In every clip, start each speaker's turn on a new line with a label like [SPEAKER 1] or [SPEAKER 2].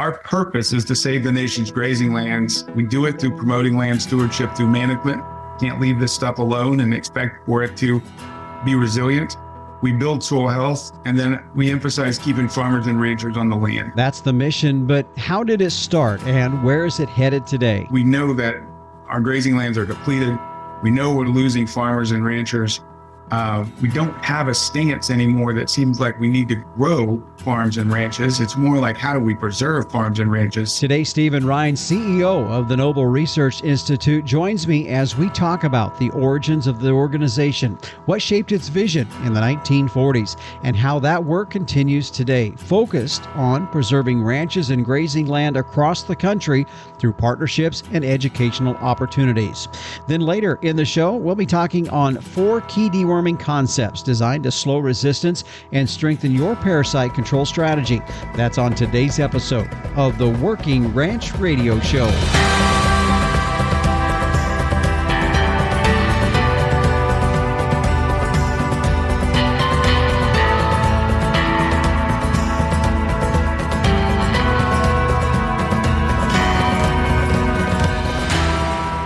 [SPEAKER 1] Our purpose is to save the nation's grazing lands. We do it through promoting land stewardship through management. Can't leave this stuff alone and expect for it to be resilient. We build soil health, and then we emphasize keeping farmers and ranchers on the land.
[SPEAKER 2] That's the mission, but how did it start and where is it headed today?
[SPEAKER 1] We know that our grazing lands are depleted. We know we're losing farmers and ranchers. We don't have a stance anymore that seems like we need to grow farms and ranches. It's more like, how do we preserve farms and ranches?
[SPEAKER 2] Today, Stephen Rhines, CEO of the Noble Research Institute, joins me as we talk about the origins of the organization, what shaped its vision in the 1940s, and how that work continues today, focused on preserving ranches and grazing land across the country through partnerships and educational opportunities. Then later in the show, we'll be talking on 4 key deworming concepts designed to slow resistance and strengthen your parasite control strategy. That's on today's episode of the Working Ranch Radio Show.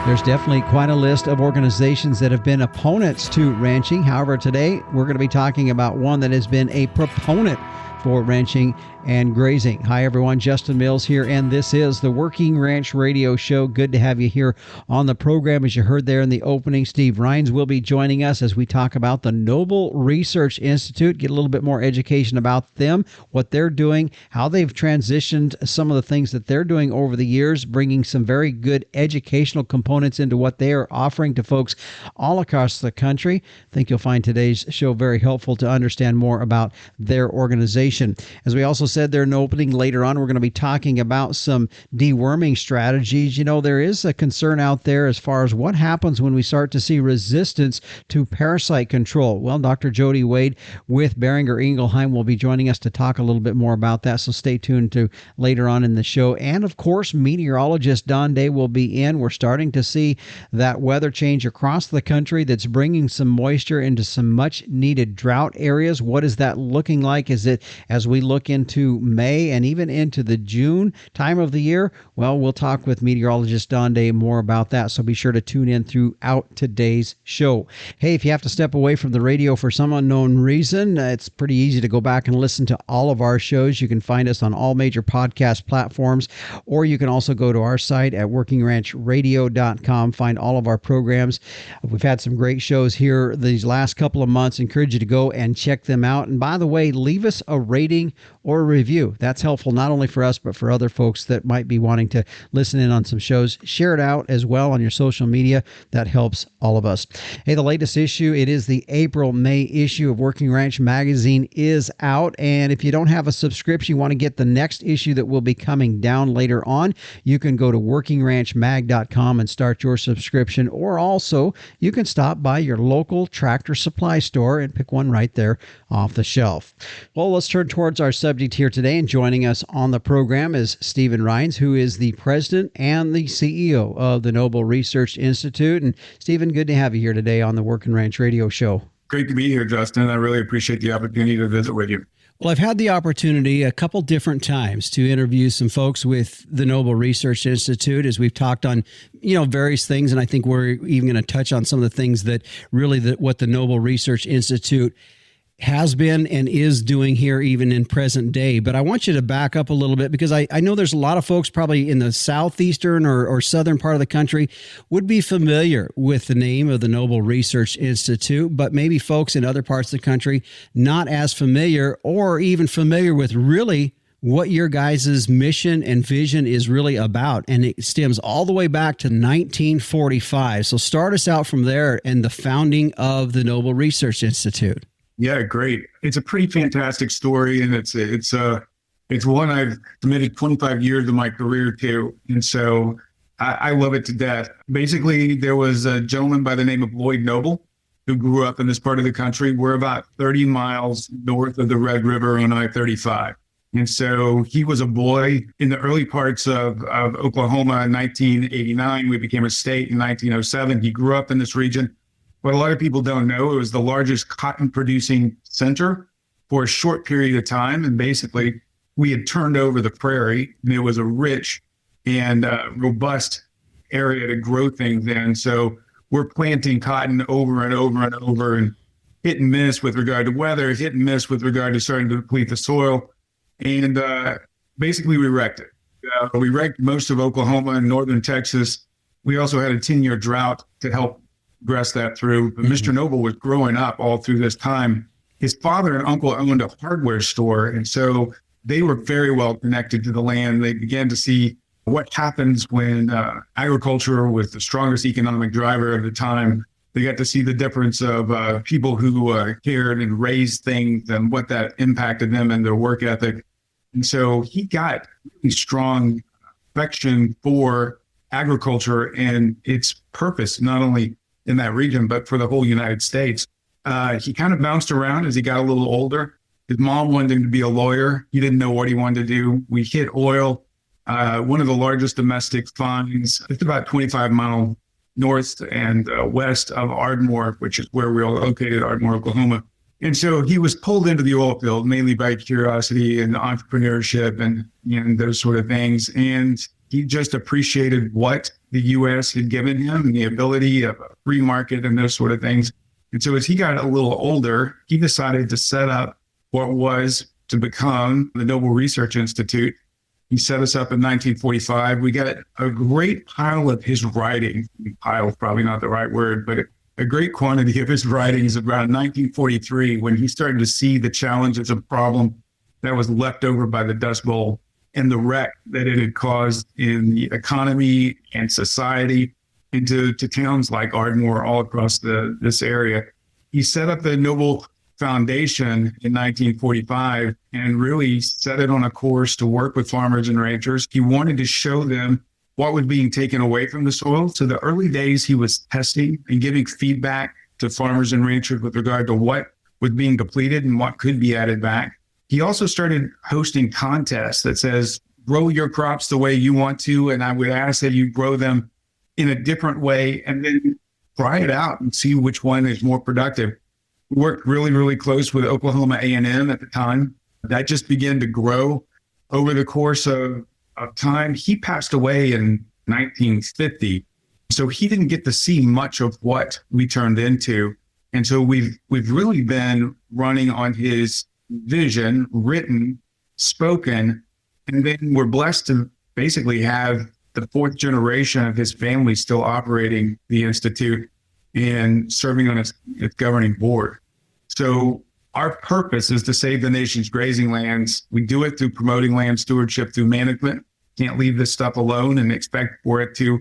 [SPEAKER 2] There's definitely quite a list of organizations that have been opponents to ranching. However, today we're going to be talking about one that has been a proponent for ranching and grazing. Hi, everyone. Justin Mills here, and this is the Working Ranch Radio Show. Good to have you here on the program. As you heard there in the opening, Steve Rhines will be joining us as we talk about the Noble Research Institute, get a little bit more education about them, what they're doing, how they've transitioned some of the things that they're doing over the years, bringing some very good educational components into what they are offering to folks all across the country. I think you'll find today's show very helpful to understand more about their organization. As we also said there in the opening, later on, we're going to be talking about some deworming strategies. You know, there is a concern out there as far as what happens when we start to see resistance to parasite control. Well, Dr. Jody Wade with Boehringer Ingelheim will be joining us to talk a little bit more about that, so stay tuned to later on in the show. And of course, meteorologist Don Day will be in. We're starting to see that weather change across the country that's bringing some moisture into some much needed drought areas. What is that looking like? Is it as we look into May and even into the June time of the year? Well, we'll talk with meteorologist Don Day more about that, so be sure to tune in throughout today's show. Hey, if you have to step away from the radio for some unknown reason, it's pretty easy to go back and listen to all of our shows. You can find us on all major podcast platforms, or you can also go to our site at workingranchradio.com, find all of our programs. We've had some great shows here these last couple of months. Encourage you to go and check them out. And by the way, leave us a rating or a review. That's helpful not only for us, but for other folks that might be wanting to listen in on some shows. Share it out as well on your social media. That helps all of us. Hey, the latest issue, it is the April-May issue of Working Ranch Magazine, is out. And if you don't have a subscription, you want to get the next issue that will be coming down later on, you can go to workingranchmag.com and start your subscription. Or also, you can stop by your local Tractor Supply store and pick one right there off the shelf. Well, let's turn towards our subject here today, and joining us on the program is Stephen Rhines, who is the president and the CEO of the Noble Research Institute. And Stephen, good to have you here today on the Working Ranch Radio Show.
[SPEAKER 1] Great to be here, Justin. I really appreciate the opportunity to visit with you.
[SPEAKER 2] Well, I've had the opportunity a couple different times to interview some folks with the Noble Research Institute as we've talked on, various things. And I think we're even going to touch on some of the things that really what the Noble Research Institute has been and is doing here even in present day. But I want you to back up a little bit, because I know there's a lot of folks probably in the southeastern or southern part of the country would be familiar with the name of the Noble Research Institute, but maybe folks in other parts of the country not as familiar, or even familiar with really what your guys' mission and vision is really about. And it stems all the way back to 1945. So start us out from there and the founding of the Noble Research Institute.
[SPEAKER 1] Yeah, great. It's a pretty fantastic story, and it's one I've committed 25 years of my career to, and so I love it to death. Basically, there was a gentleman by the name of Lloyd Noble who grew up in this part of the country. We're about 30 miles north of the Red River on I-35. And so he was a boy in the early parts of Oklahoma in 1989. We became a state in 1907. He grew up in this region. What a lot of people don't know, it was the largest cotton producing center for a short period of time. And basically we had turned over the prairie, and it was a rich and robust area to grow things in. So we're planting cotton over and over and over, and hit and miss with regard to weather, hit and miss with regard to starting to deplete the soil. And basically, we wrecked it. We wrecked most of Oklahoma and northern Texas. We also had a 10-year drought to help progress that through. But Mr. Noble was growing up all through this time. His father and uncle owned a hardware store, and so they were very well connected to the land. They began to see what happens when agriculture was the strongest economic driver of the time. They got to see the difference of people who cared and raised things and what that impacted them and their work ethic. And so he got really strong affection for agriculture and its purpose, not only in that region, but for the whole United States. He kind of bounced around as he got a little older. His mom wanted him to be a lawyer. He didn't know what he wanted to do. We hit oil, one of the largest domestic finds, just about 25 miles north and west of Ardmore, which is where we're located, Ardmore, Oklahoma. And so he was pulled into the oil field mainly by curiosity and entrepreneurship and those sort of things. And he just appreciated what the U.S. had given him and the ability of a free market and those sort of things. And so as he got a little older, he decided to set up what was to become the Noble Research Institute. He set us up in 1945. We got a great pile of his writing. Pile is probably not the right word, but a great quantity of his writings around 1943 when he started to see the challenges of problem that was left over by the Dust Bowl and the wreck that it had caused in the economy and society into towns like Ardmore all across this area. He set up the Noble Foundation in 1945 and really set it on a course to work with farmers and ranchers. He wanted to show them what was being taken away from the soil. So the early days, he was testing and giving feedback to farmers and ranchers with regard to what was being depleted and what could be added back. He also started hosting contests that says, grow your crops the way you want to, and I would ask that you grow them in a different way and then try it out and see which one is more productive. We worked really, really close with Oklahoma A&M at the time. That just began to grow over the course of time. He passed away in 1950, so he didn't get to see much of what we turned into. And so we've really been running on his vision, written, spoken, and then we're blessed to basically have the fourth generation of his family still operating the Institute and serving on its governing board. So our purpose is to save the nation's grazing lands. We do it through promoting land stewardship through management. Can't leave this stuff alone and expect for it to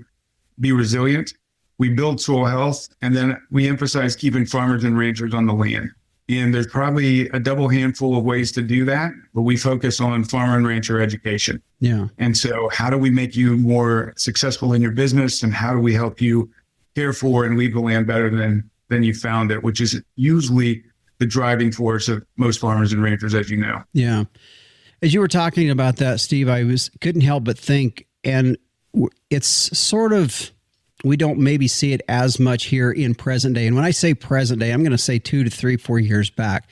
[SPEAKER 1] be resilient. We build soil health, and then we emphasize keeping farmers and ranchers on the land. And there's probably a double handful of ways to do that, but we focus on farmer and rancher education.
[SPEAKER 2] Yeah.
[SPEAKER 1] And so how do we make you more successful in your business, and how do we help you care for and leave the land better than you found it, which is usually the driving force of most farmers and ranchers, as you know.
[SPEAKER 2] Yeah. As you were talking about that, Steve, couldn't help but think, and it's sort of, we don't maybe see it as much here in present day. And when I say present day, I'm going to say 2 to 3, 4 years back.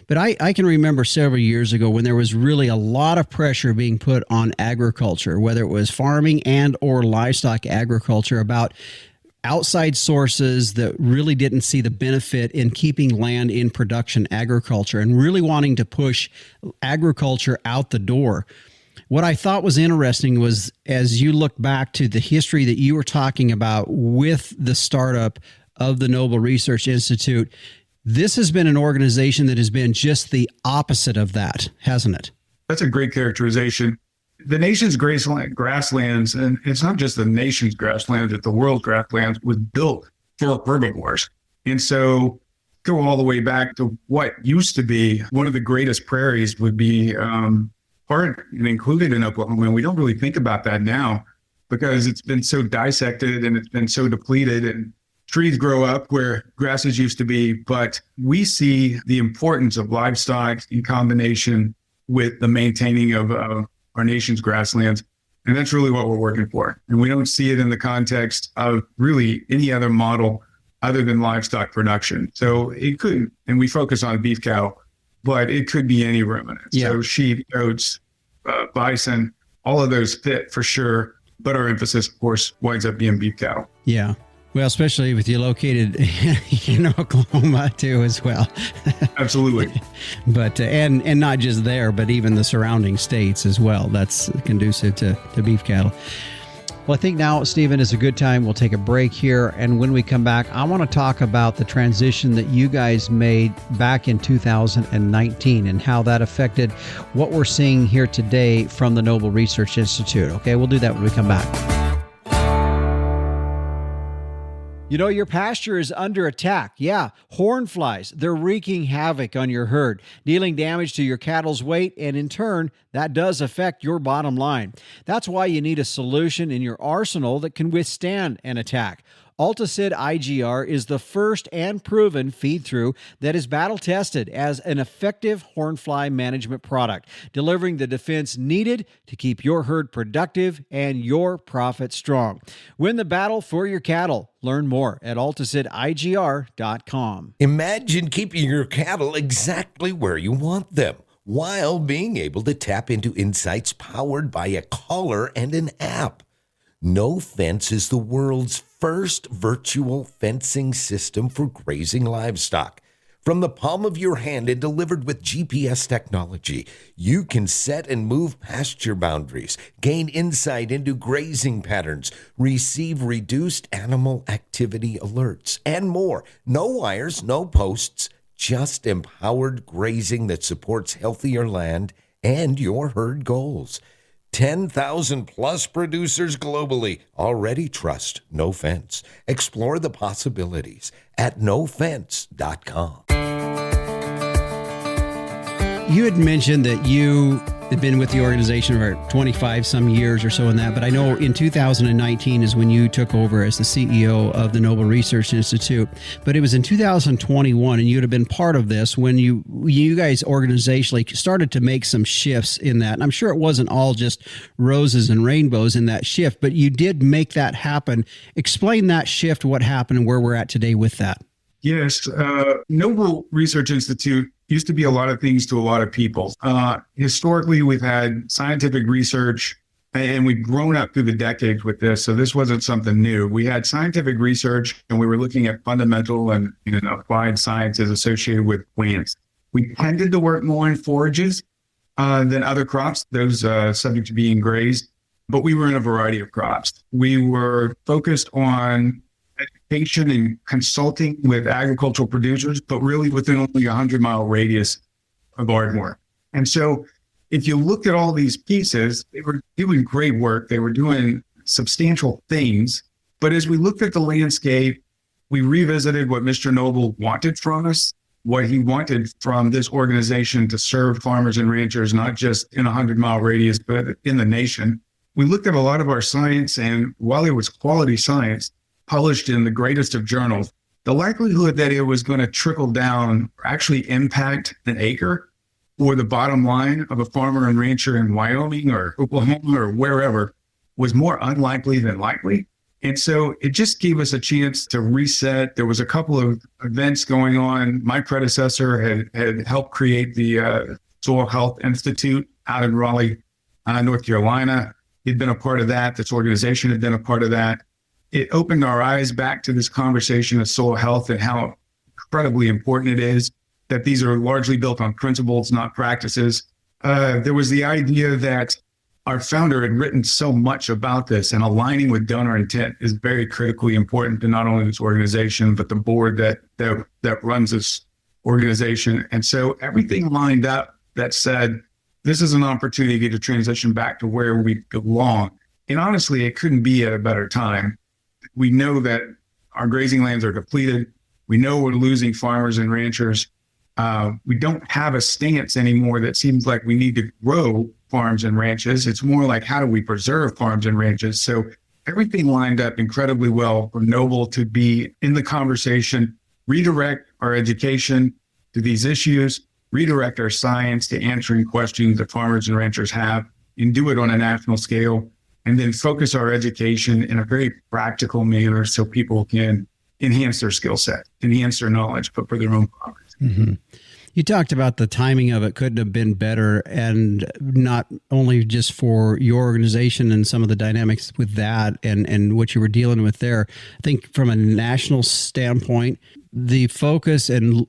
[SPEAKER 2] But I can remember several years ago when there was really a lot of pressure being put on agriculture, whether it was farming and or livestock agriculture, about outside sources that really didn't see the benefit in keeping land in production agriculture and really wanting to push agriculture out the door. What I thought was interesting was, as you look back to the history that you were talking about with the startup of the Noble Research Institute, this has been an organization that has been just the opposite of that, hasn't it?
[SPEAKER 1] That's a great characterization. The nation's grasslands, and it's not just the nation's grasslands, it's the world's grasslands, was built for herbivores. And so go all the way back to what used to be one of the greatest prairies would be part and included in Oklahoma. And we don't really think about that now because it's been so dissected and it's been so depleted, and trees grow up where grasses used to be. But we see the importance of livestock in combination with the maintaining of our nation's grasslands. And that's really what we're working for. And we don't see it in the context of really any other model other than livestock production. So it could, and we focus on beef cattle, but it could be any ruminant.
[SPEAKER 2] Yeah.
[SPEAKER 1] So sheep, goats, bison, all of those fit for sure. But our emphasis, of course, winds up being beef cattle.
[SPEAKER 2] Yeah. Well, especially with you located in Oklahoma too, as well.
[SPEAKER 1] Absolutely.
[SPEAKER 2] But and not just there, but even the surrounding states as well. That's conducive to beef cattle. Well, I think now, Stephen, is a good time. We'll take a break here. And when we come back, I want to talk about the transition that you guys made back in 2019 and how that affected what we're seeing here today from the Noble Research Institute. Okay, we'll do that when we come back. You know, your pasture is under attack. Yeah, horn flies. They're wreaking havoc on your herd, dealing damage to your cattle's weight, and in turn, that does affect your bottom line. That's why you need a solution in your arsenal that can withstand an attack. Alticid IGR is the first and proven feed-through that is battle-tested as an effective hornfly management product, delivering the defense needed to keep your herd productive and your profit strong. Win the battle for your cattle. Learn more at AlticidIGR.com.
[SPEAKER 3] Imagine keeping your cattle exactly where you want them, while being able to tap into insights powered by a collar and an app. No Fence is the world's first virtual fencing system for grazing livestock. From the palm of your hand and delivered with GPS technology, you can set and move pasture boundaries, gain insight into grazing patterns, receive reduced animal activity alerts, and more. No wires, no posts, just empowered grazing that supports healthier land and your herd goals. 10,000 plus producers globally already trust No Fence. Explore the possibilities at nofence.com.
[SPEAKER 2] You had mentioned that you had been with the organization for 25 some years or so in that, but I know in 2019 is when you took over as the CEO of the Noble Research Institute, but it was in 2021 and you'd have been part of this when you guys organizationally started to make some shifts in that. And I'm sure it wasn't all just roses and rainbows in that shift, but you did make that happen. Explain that shift, what happened and where we're at today with that.
[SPEAKER 1] Yes, Noble Research Institute used to be a lot of things to a lot of people. Historically, we've had scientific research, and we've grown up through the decades with this, so this wasn't something new. We had scientific research, and we were looking at fundamental and applied sciences associated with plants. We tended to work more in forages than other crops, those subject to being grazed, but we were in a variety of crops. We were focused on education and consulting with agricultural producers, but really within only a 100-mile radius of Ardmore. And so if you looked at all these pieces, they were doing great work. They were doing substantial things. But as we looked at the landscape, we revisited what Mr. Noble wanted from us, what he wanted from this organization to serve farmers and ranchers, not just in a 100-mile radius, but in the nation. We looked at a lot of our science, and while it was quality science, published in the greatest of journals, the likelihood that it was going to trickle down or actually impact an acre or the bottom line of a farmer and rancher in Wyoming or Oklahoma or wherever was more unlikely than likely. And so it just gave us a chance to reset. There was a couple of events going on. My predecessor had helped create the Soil Health Institute out in Raleigh, North Carolina. He'd been a part of that. This organization had been a part of that. It opened our eyes back to this conversation of soil health and how incredibly important it is that these are largely built on principles, not practices. There was the idea that our founder had written so much about this, and aligning with donor intent is very critically important to not only this organization, but the board that runs this organization. And so everything lined up that said, this is an opportunity to transition back to where we belong. And honestly, it couldn't be at a better time. We know that our grazing lands are depleted. We know we're losing farmers and ranchers. We don't have a stance anymore that seems like we need to grow farms and ranches. It's more like, how do we preserve farms and ranches? So everything lined up incredibly well for Noble to be in the conversation, redirect our education to these issues, redirect our science to answering questions that farmers and ranchers have, and do it on a national scale. And then focus our education in a very practical manner so people can enhance their skill set, enhance their knowledge, but for their own profits.
[SPEAKER 2] Mm-hmm. You talked about the timing of it couldn't have been better, and not only just for your organization and some of the dynamics with that and what you were dealing with there. I think from a national standpoint, the focus and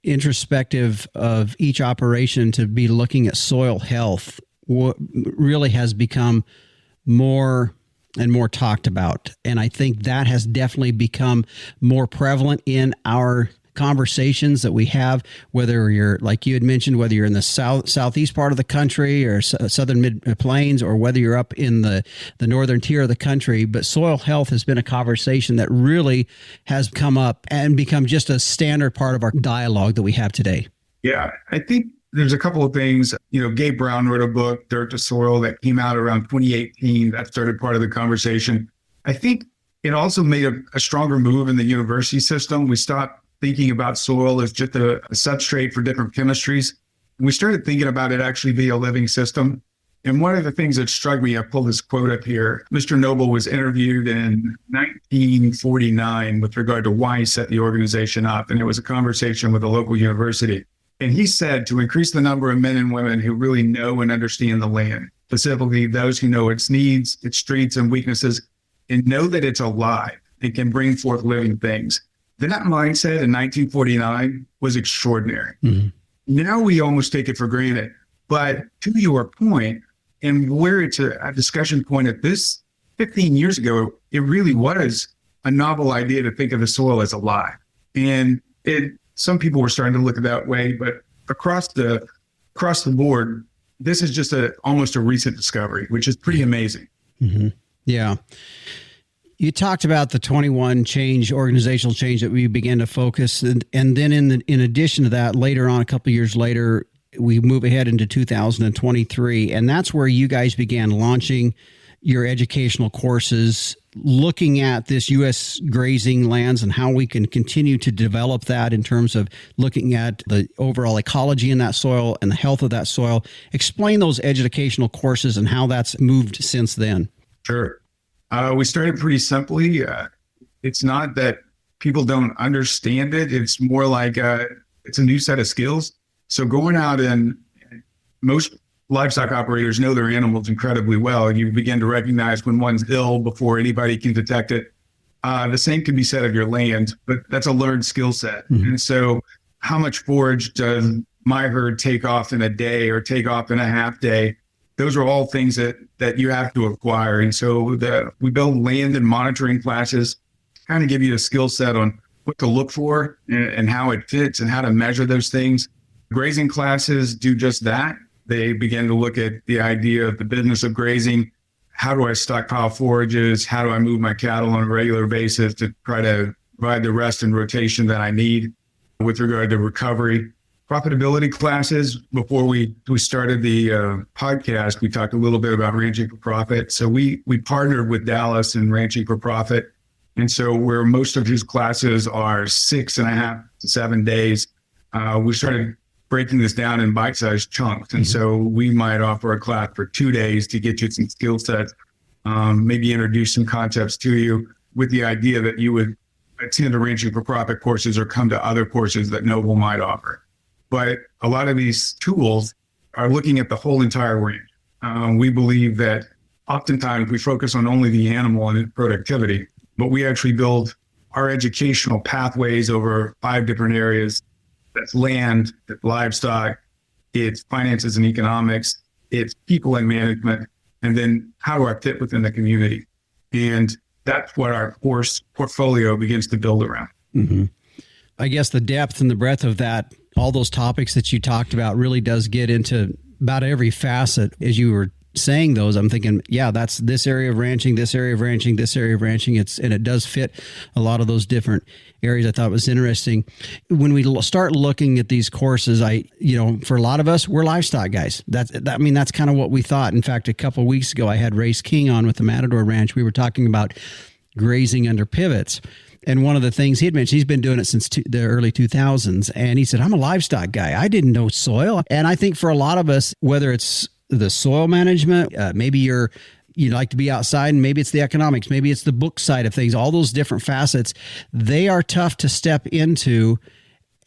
[SPEAKER 2] introspective of each operation to be looking at soil health really has become more and more talked about. And I think that has definitely become more prevalent in our conversations that we have, whether you're, like you had mentioned, whether you're in the southeast part of the country or southern mid plains, or whether you're up in the northern tier of the country. But soil health has been a conversation that really has come up and become just a standard part of our dialogue that we have today.
[SPEAKER 1] Yeah, I think there's a couple of things. Gabe Brown wrote a book, Dirt to Soil, that came out around 2018. That started part of the conversation. I think it also made a stronger move in the university system. We stopped thinking about soil as just a substrate for different chemistries. We started thinking about it actually being a living system. And one of the things that struck me, I pulled this quote up here. Mr. Noble was interviewed in 1949 with regard to why he set the organization up. And it was a conversation with a local university. And he said to increase the number of men and women who really know and understand the land, specifically those who know its needs, its strengths and weaknesses, and know that it's alive and can bring forth living things. That mindset in 1949 was extraordinary. Mm-hmm. Now we almost take it for granted. But to your point, and where it's a discussion point at this 15 years ago, it really was a novel idea to think of the soil as alive. And some people were starting to look at it that way, but across the board, this is just almost a recent discovery, which is pretty amazing.
[SPEAKER 2] Mm-hmm. Yeah. You talked about the 21 organizational change that we began to focus. And then in addition to that, later on, a couple of years later, we move ahead into 2023. And that's where you guys began launching your educational courses, looking at this U.S. grazing lands and how we can continue to develop that in terms of looking at the overall ecology in that soil and the health of that soil. Explain those educational courses and how that's moved since then.
[SPEAKER 1] Sure. We started pretty simply. It's not that people don't understand it. It's more like it's a new set of skills. So going out, and most livestock operators know their animals incredibly well. You begin to recognize when one's ill before anybody can detect it. The same can be said of your land, but that's a learned skill set. Mm-hmm. And so how much forage does my herd take off in a day or take off in a half day? Those are all things that you have to acquire. And so we build land and monitoring classes, kind of give you a skill set on what to look for and how it fits and how to measure those things. Grazing classes do just that. They begin to look at the idea of the business of grazing. How do I stockpile forages? How do I move my cattle on a regular basis to try to provide the rest and rotation that I need with regard to recovery? Profitability classes. Before we started the podcast, we talked a little bit about Ranching for Profit. So we partnered with Dallas and Ranching for Profit. And so where most of his classes are 6.5 to 7 days, we started breaking this down in bite-sized chunks. And so we might offer a class for 2 days to get you some skill sets, maybe introduce some concepts to you with the idea that you would attend the Ranching for Profit courses or come to other courses that Noble might offer. But a lot of these tools are looking at the whole entire range. We believe that oftentimes we focus on only the animal and its productivity, but we actually build our educational pathways over 5 different areas. That's land, it's livestock, it's finances and economics, it's people and management, and then how do I fit within the community? And that's what our course portfolio begins to build around.
[SPEAKER 2] Mm-hmm. I guess the depth and the breadth of that, all those topics that you talked about, really does get into about every facet. As you were saying those, I'm thinking, yeah, that's this area of ranching, this area of ranching, this area of ranching. And it does fit a lot of those different areas. I thought was interesting. When we start looking at these courses, for a lot of us, we're livestock guys. That's kind of what we thought. In fact, a couple of weeks ago, I had Race King on with the Matador Ranch. We were talking about grazing under pivots. And one of the things he had mentioned, he's been doing it since the early 2000s. And he said, I'm a livestock guy. I didn't know soil. And I think for a lot of us, whether it's the soil management, maybe you like to be outside, and maybe it's the economics, maybe it's the book side of things, all those different facets, they are tough to step into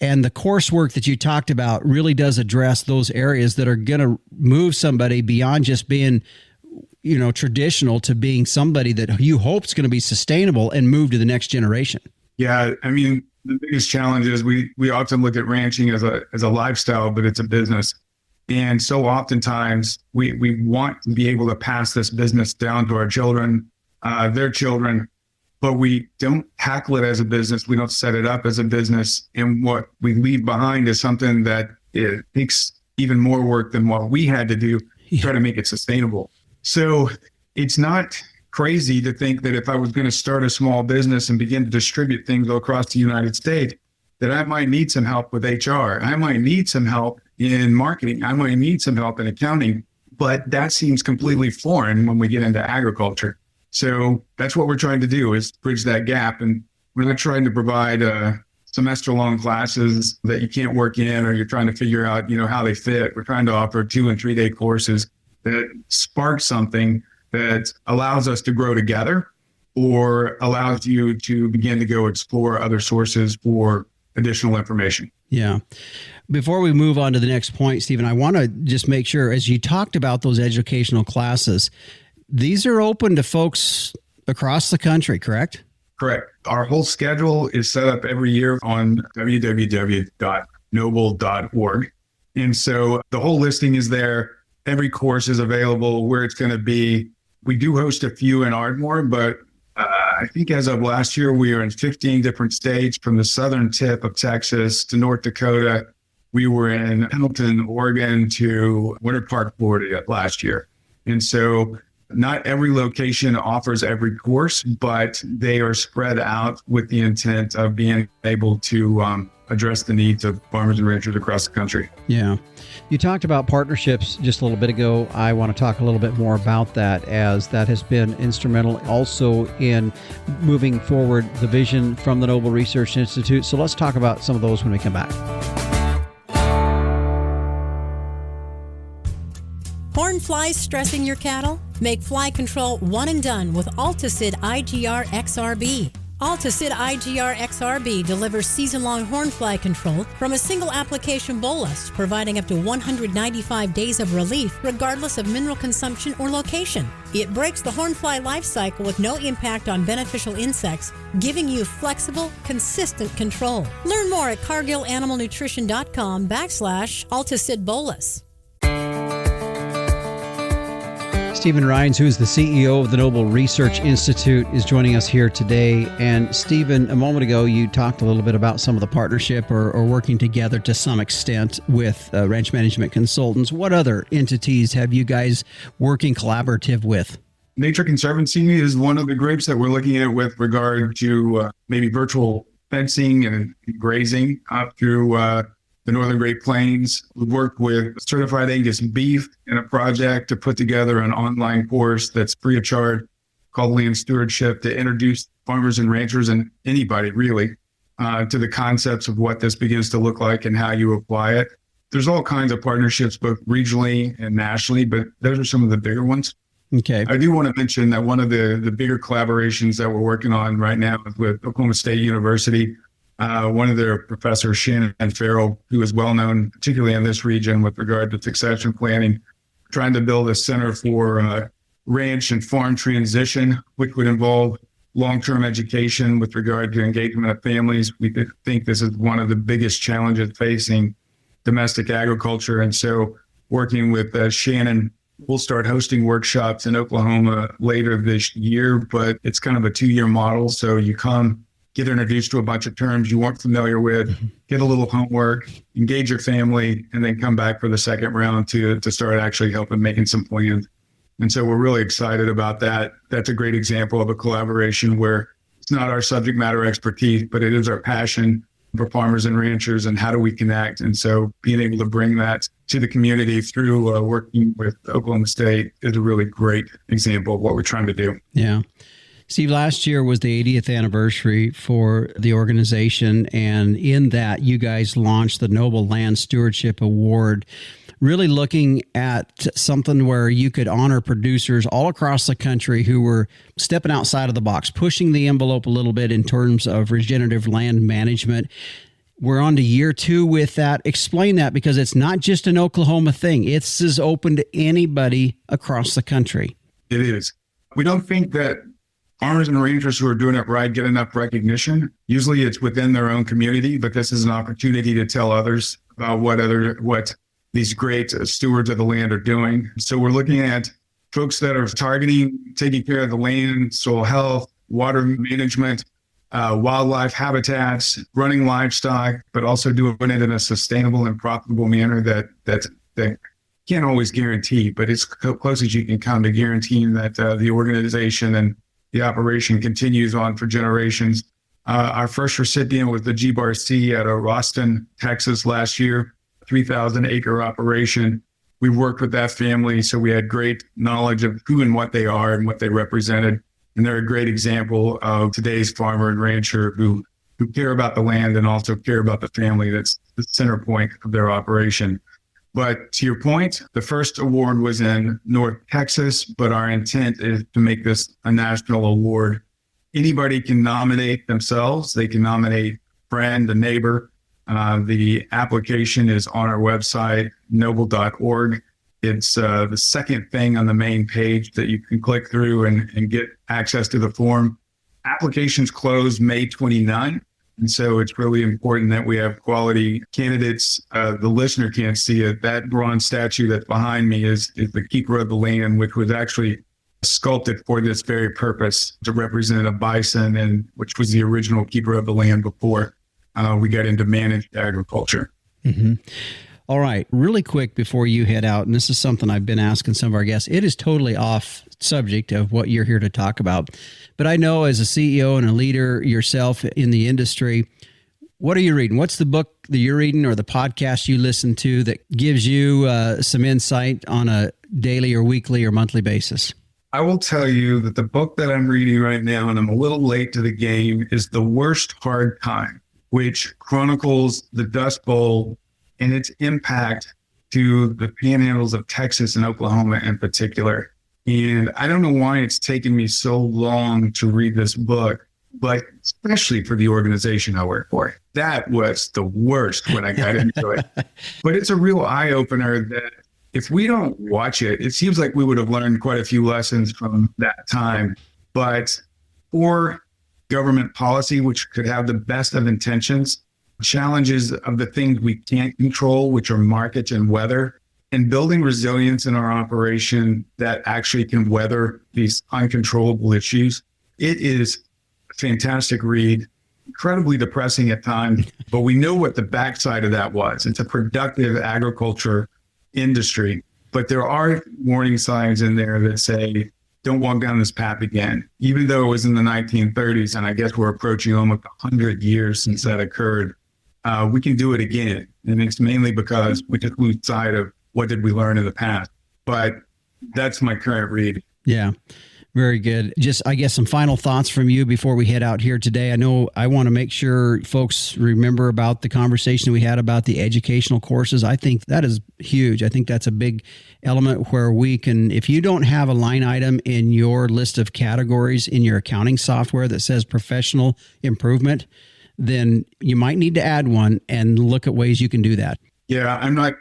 [SPEAKER 2] And the coursework that you talked about really does address those areas that are going to move somebody beyond just being, traditional to being somebody that you hope is going to be sustainable and move to the next generation.
[SPEAKER 1] Yeah, I mean, the biggest challenge is we often look at ranching as a lifestyle, but it's a business. And so oftentimes we want to be able to pass this business down to our children, their children, but we don't tackle it as a business. We don't set it up as a business. And what we leave behind is something that it takes even more work than what we had to do to try to make it sustainable. So it's not crazy to think that if I was going to start a small business and begin to distribute things across the United States, that I might need some help with HR. I might need some help in marketing. I might need some help in accounting, but that seems completely foreign when we get into agriculture. So that's what we're trying to do, is bridge that gap. And we're not trying to provide semester-long classes that you can't work in, or you're trying to figure out, how they fit. We're trying to offer 2 and 3 day courses that spark something that allows us to grow together, or allows you to begin to go explore other sources for additional information.
[SPEAKER 2] Yeah. Before we move on to the next point, Stephen, I want to just make sure, as you talked about those educational classes, these are open to folks across the country, correct?
[SPEAKER 1] Correct. Our whole schedule is set up every year on www.noble.org. And so the whole listing is there. Every course is available, where it's going to be. We do host a few in Ardmore, but I think as of last year, we are in 15 different states, from the southern tip of Texas to North Dakota. We were in Pendleton, Oregon to Winter Park, Florida last year. And so not every location offers every course, but they are spread out with the intent of being able to address the needs of farmers and ranchers across the country.
[SPEAKER 2] Yeah. You talked about partnerships just a little bit ago. I want to talk a little bit more about that, as that has been instrumental also in moving forward the vision from the Noble Research Institute. So let's talk about some of those when we come back.
[SPEAKER 4] Horn flies stressing your cattle? Make fly control one and done with Alticid IGR XRB. Alticid IGR XRB delivers season-long horn fly control from a single application bolus, providing up to 195 days of relief regardless of mineral consumption or location. It breaks the horn fly life cycle with no impact on beneficial insects, giving you flexible, consistent control. Learn more at CargillAnimalNutrition.com/Alticid bolus.
[SPEAKER 2] Stephen Rhines, who is the CEO of the Noble Research Institute, is joining us here today. And Stephen, a moment ago, you talked a little bit about some of the partnership or working together to some extent with ranch management consultants. What other entities have you guys working collaborative with?
[SPEAKER 1] Nature Conservancy is one of the groups that we're looking at with regard to maybe virtual fencing and grazing up through the Northern Great Plains. We've worked with Certified Angus Beef in a project to put together an online course that's free of charge called Land Stewardship, to introduce farmers and ranchers, and anybody really, to the concepts of what this begins to look like and how you apply it. There's all kinds of partnerships, both regionally and nationally, but those are some of the bigger ones.
[SPEAKER 2] Okay.
[SPEAKER 1] I do want to mention that one of the bigger collaborations that we're working on right now is with Oklahoma State University. One of their professors, Shannon Farrell, who is well known, particularly in this region with regard to succession planning, trying to build a center for ranch and farm transition, which would involve long-term education with regard to engagement of families. We think this is one of the biggest challenges facing domestic agriculture. And so working with Shannon, we'll start hosting workshops in Oklahoma later this year, but it's kind of a 2-year model. So you come, get introduced to a bunch of terms you weren't familiar with, get a little homework, engage your family, and then come back for the second round to start actually helping making some plans. And so we're really excited about that. That's a great example of a collaboration where it's not our subject matter expertise, but it is our passion for farmers and ranchers, and how do we connect? And so being able to bring that to the community through working with Oklahoma State is a really great example of what we're trying to do.
[SPEAKER 2] Yeah. Steve, last year was the 80th anniversary for the organization, and in that, you guys launched the Noble Land Stewardship Award, really looking at something where you could honor producers all across the country who were stepping outside of the box, pushing the envelope a little bit in terms of regenerative land management. We're on to year 2 with that. Explain that, because it's not just an Oklahoma thing. It's as open to anybody across the country.
[SPEAKER 1] It is. We don't think that farmers and ranchers who are doing it right get enough recognition. Usually it's within their own community, but this is an opportunity to tell others about what these great stewards of the land are doing. So we're looking at folks that are targeting taking care of the land, soil health, water management, wildlife habitats, running livestock, but also doing it in a sustainable and profitable manner that can't always guarantee, but it's close as you can come to guaranteeing that the organization and the operation continues on for generations. Our first recipient was the G-Bar-C at Austin, Texas last year, 3,000 acre operation. We worked with that family, so we had great knowledge of who and what they are and what they represented. And they're a great example of today's farmer and rancher who care about the land and also care about the family. That's the center point of their operation. But to your point, the first award was in North Texas, but our intent is to make this a national award. Anybody can nominate themselves. They can nominate a friend, a neighbor. The application is on our website, noble.org. It's the second thing on the main page that you can click through and get access to the form. Applications close May 29. And so it's really important that we have quality candidates. The listener can't see it. That bronze statue that's behind me is the keeper of the land, which was actually sculpted for this very purpose to represent a bison, and which was the original keeper of the land before we got into managed agriculture.
[SPEAKER 2] Mm-hmm. All right, really quick before you head out, and this is something I've been asking some of our guests. It is totally off subject of what you're here to talk about. But I know as a CEO and a leader yourself in the industry, what are you reading? What's the book that you're reading or the podcast you listen to that gives you some insight on a daily or weekly or monthly basis?
[SPEAKER 1] I will tell you that the book that I'm reading right now, and I'm a little late to the game, is The Worst Hard Time, which chronicles the Dust Bowl and its impact to the panhandles of Texas and Oklahoma in particular. And I don't know why it's taken me so long to read this book, but especially for the organization I work for. That was the worst when I got into it. But it's a real eye-opener that if we don't watch it, it seems like we would have learned quite a few lessons from that time. But for government policy, which could have the best of intentions, challenges of the things we can't control, which are markets and weather, and building resilience in our operation that actually can weather these uncontrollable issues. It is a fantastic read, incredibly depressing at times, but we know what the backside of that was. It's a productive agriculture industry, but there are warning signs in there that say, don't walk down this path again. Even though it was in the 1930s, and I guess we're approaching almost 100 years since that occurred, we can do it again. And it's mainly because we just lose sight of what did we learn in the past. But that's my current read.
[SPEAKER 2] Yeah, very good. Just, I guess, some final thoughts from you before we head out here today. I know I want to make sure folks remember about the conversation we had about the educational courses. I think that is huge. I think that's a big element where we can, if you don't have a line item in your list of categories in your accounting software that says professional improvement, then you might need to add one and look at ways you can do that.
[SPEAKER 1] Yeah, I'm not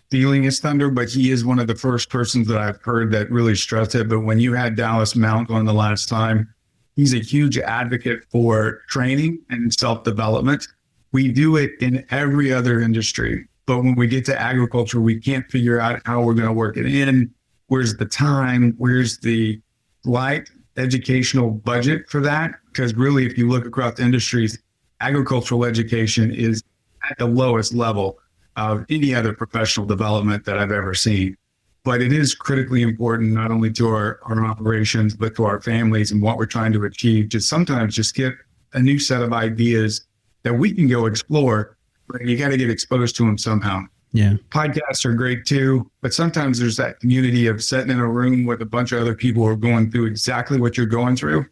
[SPEAKER 1] stealing his thunder, but he is one of the first persons that I've heard that really stressed it. But when you had Dallas Mount on the last time, he's a huge advocate for training and self-development. We do it in every other industry. But when we get to agriculture, we can't figure out how we're going to work it in. Where's the time? Where's the light educational budget for that? Because really, if you look across industries, agricultural education is at the lowest level of any other professional development that I've ever seen. But it is critically important, not only to our operations, but to our families and what we're trying to achieve. Sometimes just get a new set of ideas that we can go explore, but you got to get exposed to them somehow.
[SPEAKER 2] Yeah.
[SPEAKER 1] Podcasts are great too, but sometimes there's that community of sitting in a room with a bunch of other people who are going through exactly what you're going through.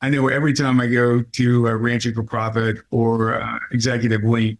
[SPEAKER 1] I know every time I go to a Ranching for Profit or Executive Link,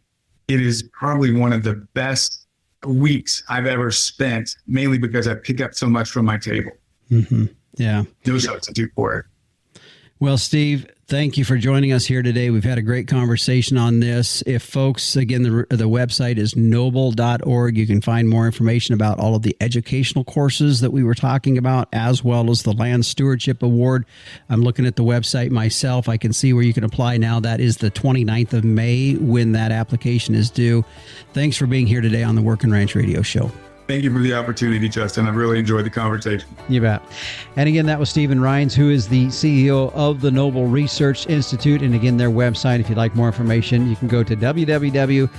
[SPEAKER 1] it is probably one of the best weeks I've ever spent, mainly because I pick up so much from my table.
[SPEAKER 2] Mm-hmm. Yeah.
[SPEAKER 1] No substitute for it.
[SPEAKER 2] Well, Steve, thank you for joining us here today. We've had a great conversation on this. If folks, again, the website is noble.org. You can find more information about all of the educational courses that we were talking about, as well as the Land Stewardship Award. I'm looking at the website myself. I can see where you can apply now. That is the 29th of May when that application is due. Thanks for being here today on the Work and Ranch Radio Show.
[SPEAKER 1] Thank you for the opportunity, Justin. I've really enjoyed the conversation.
[SPEAKER 2] You bet. And again, that was Stephen Rhines, who is the CEO of the Noble Research Institute. And again, their website, if you'd like more information, you can go to www.noble.org.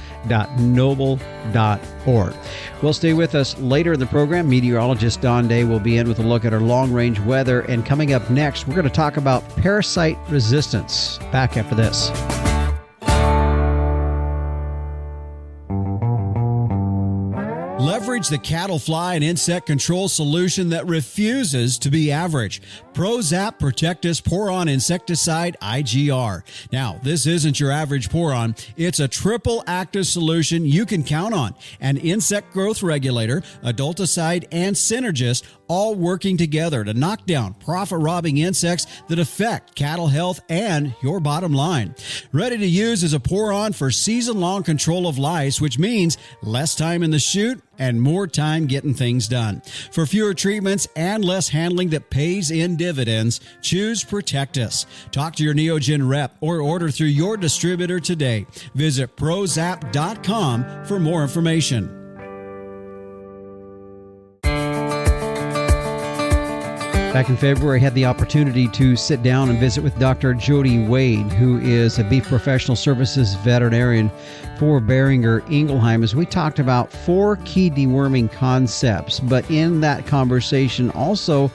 [SPEAKER 2] We'll stay with us later in the program. Meteorologist Don Day will be in with a look at our long-range weather. And coming up next, we're going to talk about parasite resistance. Back after this.
[SPEAKER 5] Leverage the cattle fly and insect control solution that refuses to be average. ProZap Protectus Pour-On Insecticide IGR. Now, this isn't your average pour-on. It's a triple active solution you can count on. An insect growth regulator, adulticide, and synergist, all working together to knock down profit-robbing insects that affect cattle health and your bottom line. Ready to use as a pour-on for season-long control of lice, which means less time in the chute and more time getting things done. For fewer treatments and less handling that pays in dividends, choose Protectus. Talk to your Neogen rep or order through your distributor today. Visit prozap.com for more information.
[SPEAKER 2] Back in February, I had the opportunity to sit down and visit with Dr. Jody Wade, who is a beef professional services veterinarian for Beringer Ingelheim, as we talked about 4 key deworming concepts. But in that conversation, also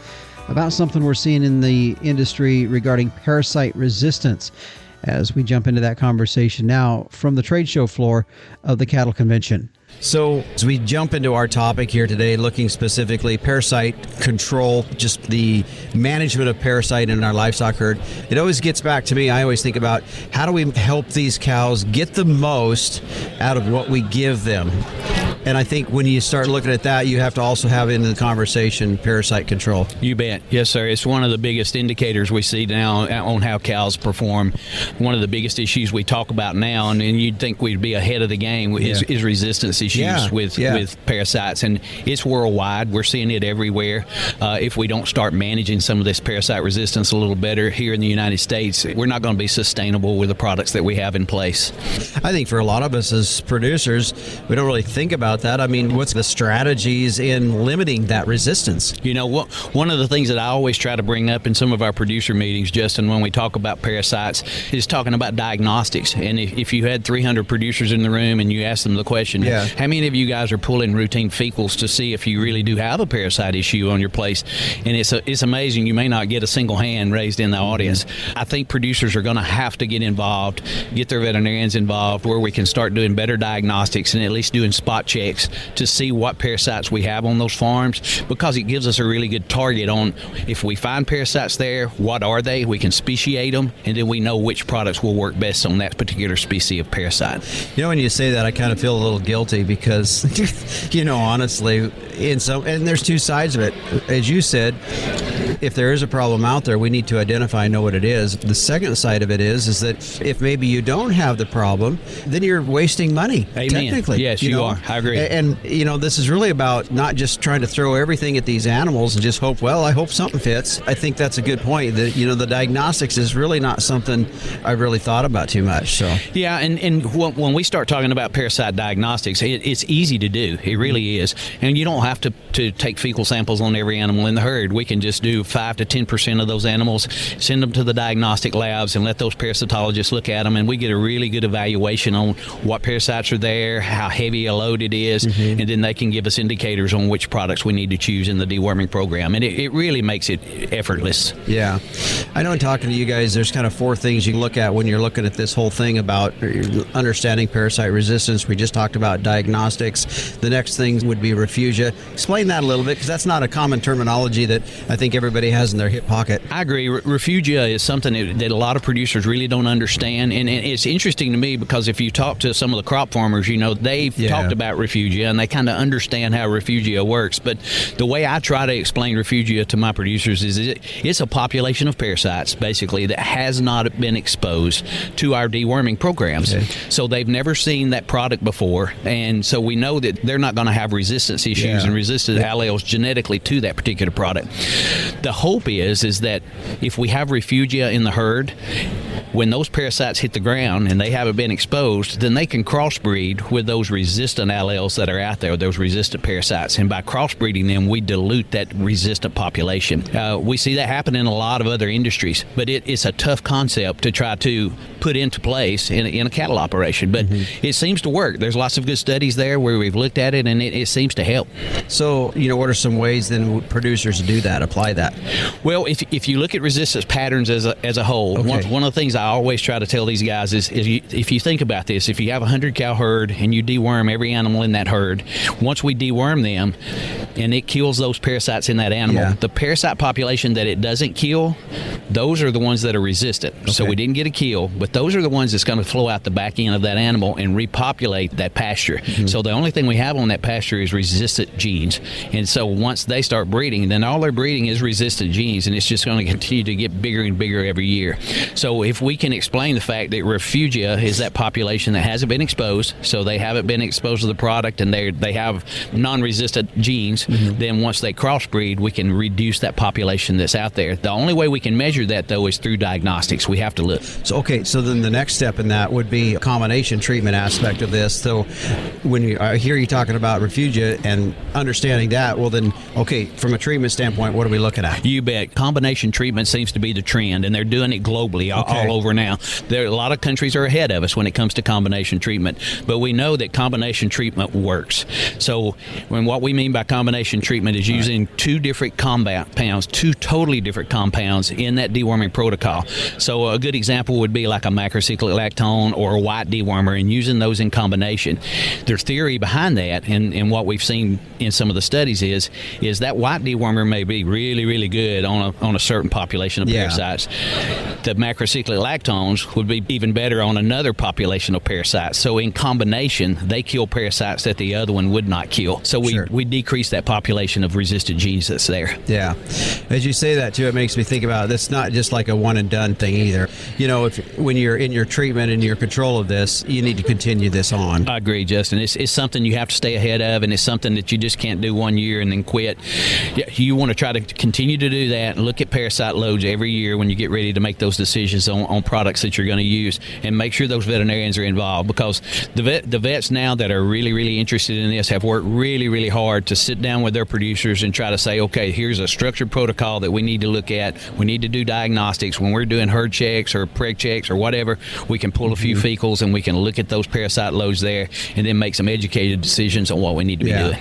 [SPEAKER 2] about something we're seeing in the industry regarding parasite resistance, as we jump into that conversation now from the trade show floor of the Cattle Convention. So as we jump into our topic here today, looking specifically parasite control, just the management of parasite in our livestock herd, it always gets back to me. I always think about how do we help these cows get the most out of what we give them. And I think when you start looking at that, you have to also have in the conversation parasite control.
[SPEAKER 6] You bet. Yes, sir. It's one of the biggest indicators we see now on how cows perform. One of the biggest issues we talk about now, and you'd think we'd be ahead of the game, is resistance issues with parasites. And it's worldwide. We're seeing it everywhere. If we don't start managing some of this parasite resistance a little better here in the United States, we're not going to be sustainable with the products that we have in place.
[SPEAKER 2] I think for a lot of us as producers, we don't really think about that. I mean, what's the strategies in limiting that resistance?
[SPEAKER 6] You know, one of the things that I always try to bring up in some of our producer meetings, Justin, when we talk about parasites, is talking about diagnostics. And if you had 300 producers in the room and you asked them the question, how many of you guys are pulling routine fecals to see if you really do have a parasite issue on your place? And it's amazing. You may not get a single hand raised in the audience. I think producers are going to have to get involved, get their veterinarians involved, where we can start doing better diagnostics and at least doing spot checks to see what parasites we have on those farms, because it gives us a really good target on if we find parasites there, what are they? We can speciate them, and then we know which products will work best on that particular species of parasite.
[SPEAKER 2] You know, when you say that, I kind of feel a little guilty because, you know, honestly, and there's two sides of it. As you said, if there is a problem out there, we need to identify and know what it is. The second side of it is that if maybe you don't have the problem, then you're wasting money.
[SPEAKER 6] Amen.
[SPEAKER 2] Technically.
[SPEAKER 6] Yes, you are. I agree.
[SPEAKER 2] And, you know, this is really about not just trying to throw everything at these animals and just hope, well, I hope something fits. I think that's a good point. That, you know, the diagnostics is really not something I really thought about too much. So
[SPEAKER 6] yeah, and when we start talking about parasite diagnostics, it's easy to do. It really is. And you don't have to take fecal samples on every animal in the herd. We can just do 5 to 10% of those animals, send them to the diagnostic labs, and let those parasitologists look at them, and we get a really good evaluation on what parasites are there, how heavy a load it is, and then they can give us indicators on which products we need to choose in the deworming program. And it really makes it effortless.
[SPEAKER 2] Yeah. I know in talking to you guys, there's kind of 4 things you can look at when you're looking at this whole thing about understanding parasite resistance. We just talked about diagnostics. The next thing would be refugia. Explain that a little bit, because that's not a common terminology that I think everybody everybody has in their hip pocket.
[SPEAKER 6] I agree. Refugia is something that a lot of producers really don't understand. And it's interesting to me because if you talk to some of the crop farmers, they've talked about Refugia and they kind of understand how Refugia works. But the way I try to explain Refugia to my producers is it's a population of parasites, basically, that has not been exposed to our deworming programs. Okay. So they've never seen that product before. And so we know that they're not going to have resistance issues and resistant alleles genetically to that particular product. The hope is that if we have Refugia in the herd, when those parasites hit the ground and they haven't been exposed, then they can crossbreed with those resistant alleles that are out there, those resistant parasites. And by crossbreeding them, we dilute that resistant population. We see that happen in a lot of other industries, but it's a tough concept to try to put into place in a cattle operation. But it seems to work. There's lots of good studies there where we've looked at it, and it seems to help.
[SPEAKER 2] So, what are some ways then producers do that, apply that?
[SPEAKER 6] Well, if you look at resistance patterns as a whole, one of the things I always try to tell these guys is if you think about this, if you have a 100-cow herd and you deworm every animal in that herd, once we deworm them and it kills those parasites in that animal, the parasite population that it doesn't kill, those are the ones that are resistant. Okay. So we didn't get a kill, but those are the ones that's going to flow out the back end of that animal and repopulate that pasture. So the only thing we have on that pasture is resistant genes. And so once they start breeding, then all they're breeding is resistant genes, and it's just going to continue to get bigger and bigger every year. So if we can explain the fact that Refugia is that population that hasn't been exposed, so they haven't been exposed to the product and they have non-resistant genes, then once they crossbreed, we can reduce that population that's out there. The only way we can measure that, though, is through diagnostics. We have to look.
[SPEAKER 2] So then the next step in that would be a combination treatment aspect of this. So when I hear you talking about Refugia and understanding that, well then, from a treatment standpoint, what are we looking at?
[SPEAKER 6] You bet. Combination treatment seems to be the trend, and they're doing it globally all over now. A lot of countries are ahead of us when it comes to combination treatment, but we know that combination treatment works. So what we mean by combination treatment is using two different compounds, two totally different compounds in that deworming protocol. So a good example would be like a macrocyclic lactone or a white dewormer, and using those in combination. Their theory behind that, and what we've seen in some of the studies is that white dewormer may be really, really good on a certain population of parasites. The macrocyclic lactones would be even better on another population of parasites. So in combination, they kill parasites that the other one would not kill. So we decrease that population of resistant genes that's there.
[SPEAKER 2] Yeah. As you say that too, it makes me think about it's not just like a one and done thing either. When you're in your treatment and your control of this, you need to continue this on.
[SPEAKER 6] I agree, Justin. It's something you have to stay ahead of, and it's something that you just can't do 1 year and then quit. You want to try to continue to do that and look at parasite loads every year when you get ready to make those decisions on products that you're going to use, and make sure those veterinarians are involved, because the vets now that are really, really interested in this have worked really, really hard to sit down with their producers and try to say, okay, here's a structured protocol that we need to look at. We need to do diagnostics. When we're doing herd checks or preg checks or whatever, we can pull a few fecals and we can look at those parasite loads there and then make some educated decisions on what we need to be doing.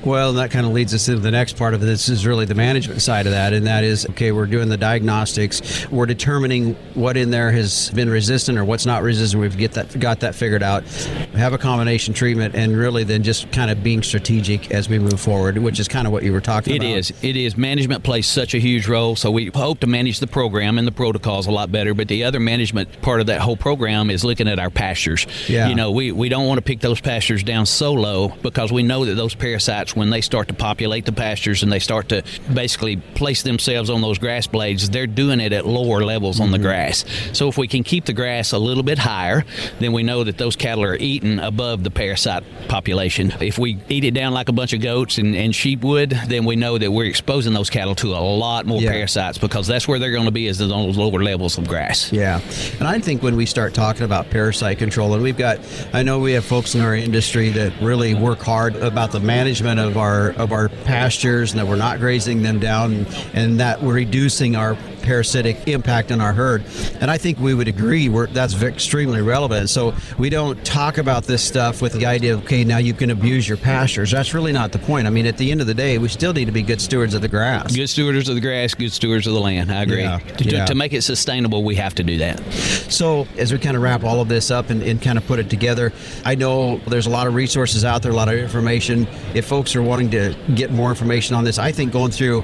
[SPEAKER 2] Well, that kind of leads us into the next part of this is really the management side of that, and that is, we're doing the diagnostics. We're determining what in there has been resistant or what's not resistant. We've got that figured out. Have a combination treatment, and really then just kind of being strategic as we move forward, which is kind of what you were talking about.
[SPEAKER 6] It is. Management plays such a huge role, so we hope to manage the program and the protocols a lot better, but the other management part of that whole program is looking at our pastures. Yeah. We don't want to pick those pastures down so low, because we know that those parasites, when they start to populate the pastures and they start to basically place themselves on those grass blades, they're doing it at lower levels on the grass. So if we can keep the grass a little bit higher, then we know that those cattle are eating above the parasite population. If we eat it down like a bunch of goats and sheep would, then we know that we're exposing those cattle to a lot more parasites, because that's where they're going to be, is on those lower levels of grass.
[SPEAKER 2] Yeah. And I think when we start talking about parasite control, and I know we have folks in our industry that really work hard about the management of our pastures, and that we're not grazing them down, and that we're reducing our parasitic impact on our herd. And I think we would agree that's extremely relevant. So we don't talk about this stuff with the idea of, okay, now you can abuse your pastures. That's really not the point. I mean, at the end of the day, we still need to be good stewards of the grass.
[SPEAKER 6] Good stewards of the grass, good stewards of the land. I agree. To make it sustainable, we have to do that.
[SPEAKER 2] So as we kind of wrap all of this up and kind of put it together, I know there's a lot of resources out there, a lot of information. If folks are wanting to get more information on this, I think going through,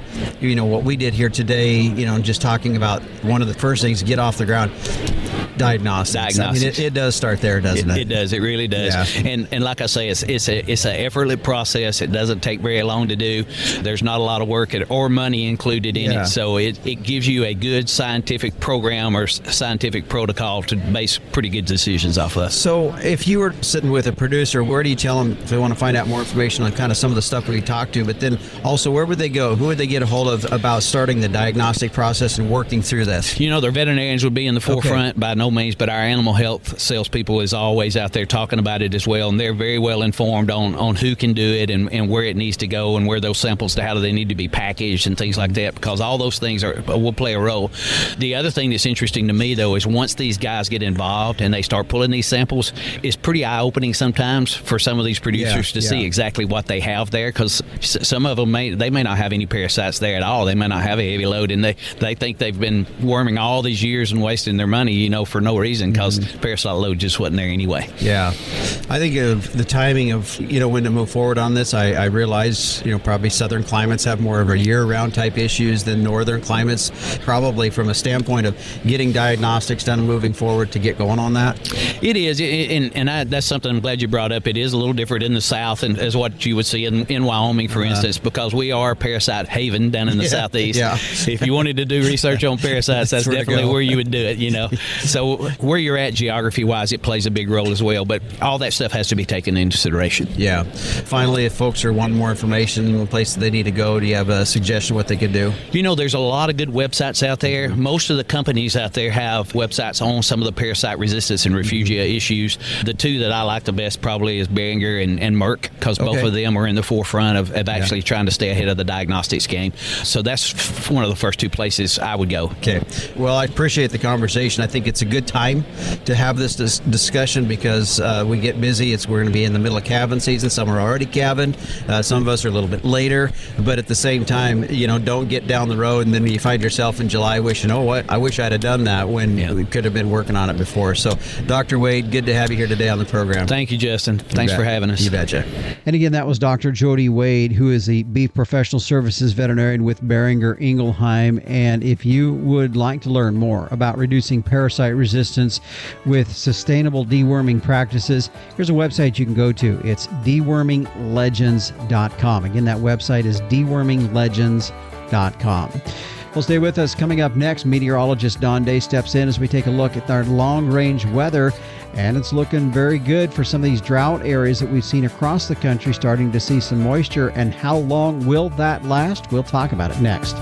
[SPEAKER 2] what we did here today, just talking about one of the first things to get off the ground, diagnostics. I mean, it does start there, doesn't it?
[SPEAKER 6] It does. It really does. Yeah. And like I say, it's an effortless process. It doesn't take very long to do. There's not a lot of work or money included in it. So it gives you a good scientific program or scientific protocol to base pretty good decisions off of.
[SPEAKER 2] So if you were sitting with a producer, where do you tell them if they want to find out more information on kind of some of the stuff we talked to, but then also where would they go? Who would they get a hold of about starting the diagnostic process and working through this?
[SPEAKER 6] Their veterinarians would be in the forefront by no means, but our animal health salespeople is always out there talking about it as well, and they're very well informed on who can do it and where it needs to go and where those samples, how do they need to be packaged and things like that, because all those things will play a role. The other thing that's interesting to me, though, is once these guys get involved and they start pulling these samples, it's pretty eye-opening sometimes for some of these producers to see exactly what they have there, because some of them may not have any parasites there at all. They may not have a heavy load, and they think they've been worming all these years and wasting their money, for no reason, because parasite load just wasn't there anyway.
[SPEAKER 2] Yeah. I think of the timing of, when to move forward on this. I realize, probably southern climates have more of a year-round type issues than northern climates, probably from a standpoint of getting diagnostics done and moving forward to get going on that.
[SPEAKER 6] It is, and that's something I'm glad you brought up. It is a little different in the south and as what you would see in Wyoming, for instance, because we are a parasite haven down in the southeast. Yeah. If you wanted to do research on parasites, that's definitely where you would do it, So where you're at geography-wise, it plays a big role as well, but all that stuff has to be taken into consideration.
[SPEAKER 2] Yeah. Finally, if folks are wanting more information, the place that they need to go, do you have a suggestion what they could do?
[SPEAKER 6] There's a lot of good websites out there. Most of the companies out there have websites on some of the parasite resistance and refugia issues. The two that I like the best probably is Beringer and Merck, because both of them are in the forefront of actually trying to stay ahead of the diagnostics game. So that's one of the first two places I would go.
[SPEAKER 2] Okay. Well, I appreciate the conversation. I think it's a good time to have this discussion because we get busy. We're going to be in the middle of calving season. Some are already calved. Some of us are a little bit later. But at the same time, don't get down the road and then you find yourself in July wishing, oh, what? I wish I'd have done that when we could have been working on it before. So, Dr. Wade, good to have you here today on the program.
[SPEAKER 6] Thank you, Justin. Thanks for having us.
[SPEAKER 2] You betcha.
[SPEAKER 7] And again, that was Dr. Jody Wade, who is the Beef Professional Services Veterinarian with Beringer Ingelheim. And if you would like to learn more about reducing parasite resistance with sustainable deworming practices, here's a website you can go to. It's deworminglegends.com. Again, that website is deworminglegends.com. Well, stay with us. Coming up next, meteorologist Don Day steps in as we take a look at our long-range weather. And it's looking very good for some of these drought areas that we've seen across the country, starting to see some moisture. And how long will that last? We'll talk about it next.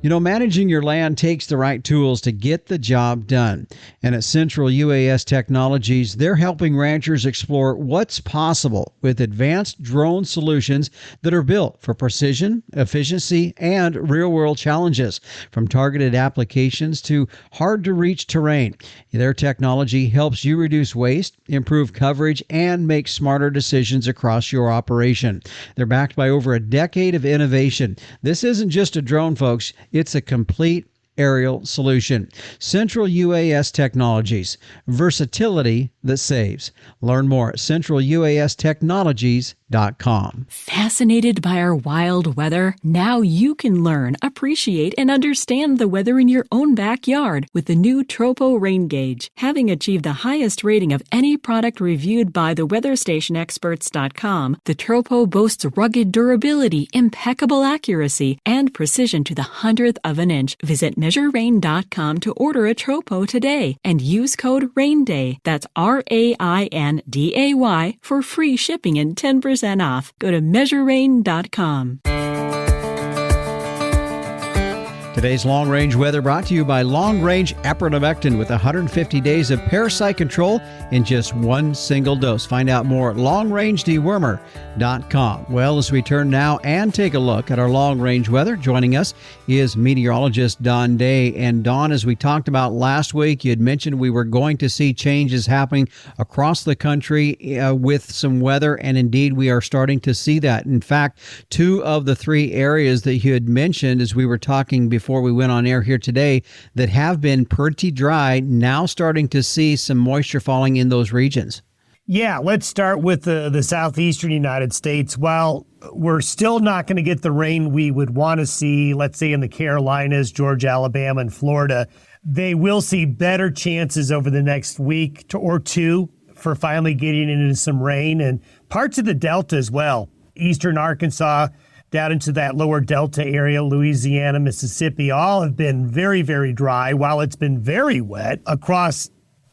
[SPEAKER 7] Managing your land takes the right tools to get the job done. And at Central UAS Technologies, they're helping ranchers explore what's possible with advanced drone solutions that are built for precision, efficiency, and real-world challenges, from targeted applications to hard-to-reach terrain. Their technology helps you reduce waste, improve coverage, and make smarter decisions across your operation. They're backed by over a decade of innovation. This isn't just a drone, folks. It's a complete aerial solution. Central UAS Technologies. Versatility that saves. Learn more at centraluastechnologies.com.
[SPEAKER 8] Fascinated by our wild weather? Now you can learn, appreciate, and understand the weather in your own backyard with the new Tropo Rain Gauge. Having achieved the highest rating of any product reviewed by the weatherstationexperts.com, the Tropo boasts rugged durability, impeccable accuracy, and precision to the 100th of an inch. Visit MeasureRain.com to order a Tropo today and use code RAINDAY. That's RAINDAY for free shipping and 10% off. Go to MeasureRain.com.
[SPEAKER 2] Today's Long Range Weather brought to you by Long Range Epronamectin with 150 days of parasite control in just one single dose. Find out more at longrangedewormer.com. Well, as we turn now and take a look at our long range weather, joining us is meteorologist Don Day. And Don, as we talked about last week, you had mentioned we were going to see changes happening across the country with some weather, and indeed we are starting to see that. In fact, 2 of the 3 areas that you had mentioned as we were talking before we went on air here today that have been pretty dry, now starting to see some moisture falling in those regions.
[SPEAKER 9] Yeah, let's start with the southeastern United States. While we're still not going to get the rain we would want to see, let's say in the Carolinas, Georgia, Alabama, and Florida, they will see better chances over the next week or 2 for finally getting into some rain, and parts of the Delta as well. Eastern Arkansas, down into that lower Delta area, Louisiana, Mississippi, all have been very, very dry, while it's been very wet across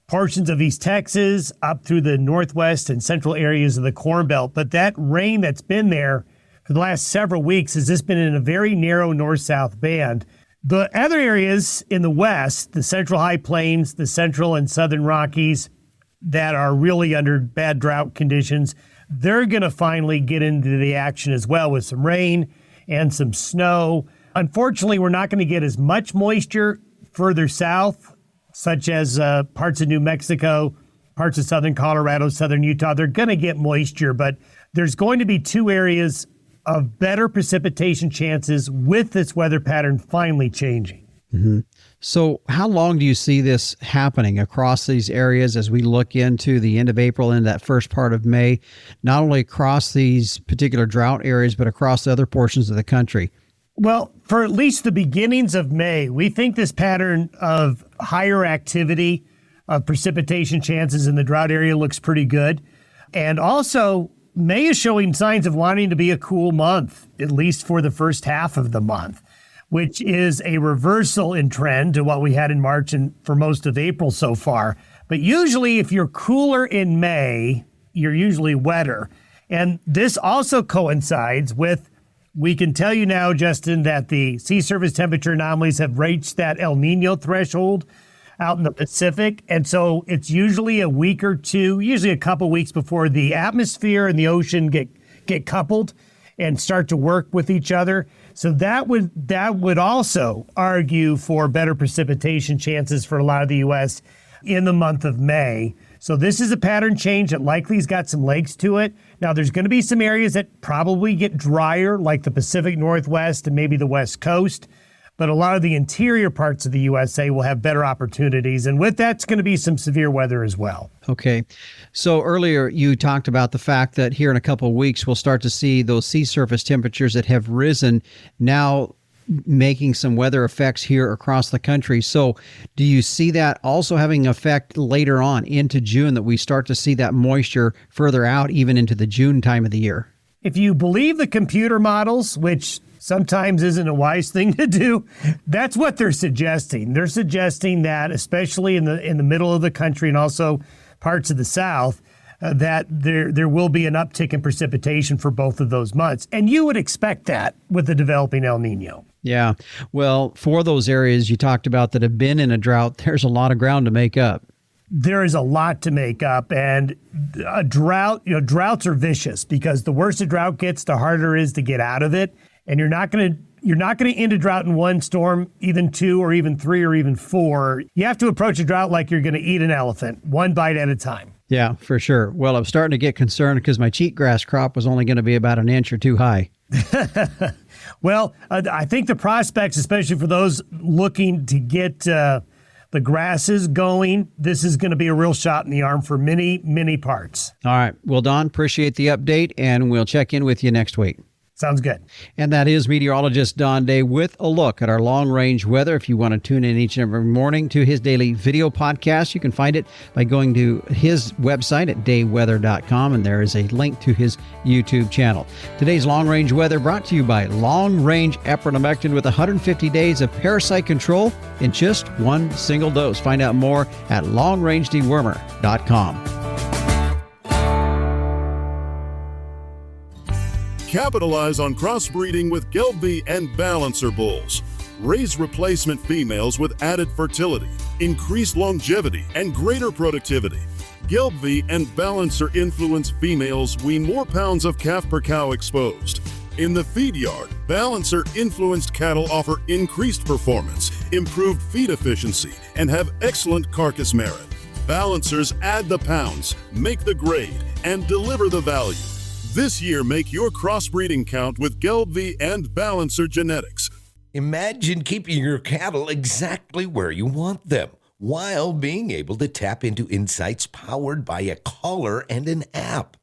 [SPEAKER 9] portions of East Texas, up through the northwest and central areas of the Corn Belt. But that rain that's been there for the last several weeks has just been in a very narrow north-south band. The other areas in the west, the central high plains, the central and southern Rockies, that are really under bad drought conditions, they're going to finally get into the action as well with some rain and some snow. Unfortunately, we're not going to get as much moisture further south, such as parts of New Mexico, parts of southern Colorado, southern Utah. They're going to get moisture, but there's going to be 2 areas of better precipitation chances with this weather pattern finally changing.
[SPEAKER 2] Mm-hmm. So how long do you see this happening across these areas as we look into the end of April and that first part of May, not only across these particular drought areas, but across the other portions of the country?
[SPEAKER 9] Well, for at least the beginnings of May, we think this pattern of higher activity of precipitation chances in the drought area looks pretty good. And also, May is showing signs of wanting to be a cool month, at least for the first half of the month, which is a reversal in trend to what we had in March and for most of April so far. But usually if you're cooler in May, you're usually wetter. And this also coincides with, we can tell you now, Justin, that the sea surface temperature anomalies have reached that El Nino threshold out in the Pacific. And so it's usually a week or 2, usually a couple weeks before the atmosphere and the ocean get coupled and start to work with each other. So that would also argue for better precipitation chances for a lot of the U.S. in the month of May. So this is a pattern change that likely has got some legs to it. Now, there's going to be some areas that probably get drier, like the Pacific Northwest and maybe the West Coast. But a lot of the interior parts of the USA will have better opportunities. And with that's going to be some severe weather as well.
[SPEAKER 2] Okay. So earlier you talked about the fact that here in a couple of weeks, we'll start to see those sea surface temperatures that have risen now making some weather effects here across the country. So do you see that also having an effect later on into June, that we start to see that moisture further out even into the June time of the year?
[SPEAKER 9] If you believe the computer models, which sometimes isn't a wise thing to do, that's what they're suggesting. They're suggesting that, especially in the middle of the country and also parts of the South, that there will be an uptick in precipitation for both of those months. And you would expect that with the developing El Nino.
[SPEAKER 2] Yeah. Well, for those areas you talked about that have been in a drought, there's a lot of ground to make up.
[SPEAKER 9] There is a lot to make up, and a drought, droughts are vicious because the worse a drought gets, the harder it is to get out of it. And you're not going to end a drought in one storm, even 2 or even 3 or even 4. You have to approach a drought like you're going to eat an elephant, one bite at a time.
[SPEAKER 2] Yeah, for sure. Well, I'm starting to get concerned because my cheatgrass crop was only going to be about an inch or 2 high.
[SPEAKER 9] Well, I think the prospects, especially for those looking to get the grasses going, this is going to be a real shot in the arm for many, many parts.
[SPEAKER 2] All right. Well, Don, appreciate the update, and we'll check in with you next week.
[SPEAKER 9] Sounds good.
[SPEAKER 2] And that is meteorologist Don Day with a look at our long-range weather. If you want to tune in each and every morning to his daily video podcast, you can find it by going to his website at dayweather.com, and there is a link to his YouTube channel. Today's long-range weather brought to you by Long Range Epronamectin with 150 days of parasite control in just one single dose. Find out more at longrangedewormer.com.
[SPEAKER 10] Capitalize on crossbreeding with Gelbvieh and Balancer bulls. raise replacement females with added fertility, increased longevity, and greater productivity. Gelbvieh and Balancer influence females wean more pounds of calf per cow exposed. In the feed yard, Balancer influenced cattle offer increased performance, improved feed efficiency, and have excellent carcass merit. Balancers add the pounds, make the grade, and deliver the value. This year, make your crossbreeding count with Gelbvieh and Balancer genetics.
[SPEAKER 3] Imagine keeping your cattle exactly where you want them, while being able to tap into insights powered by a collar and an app.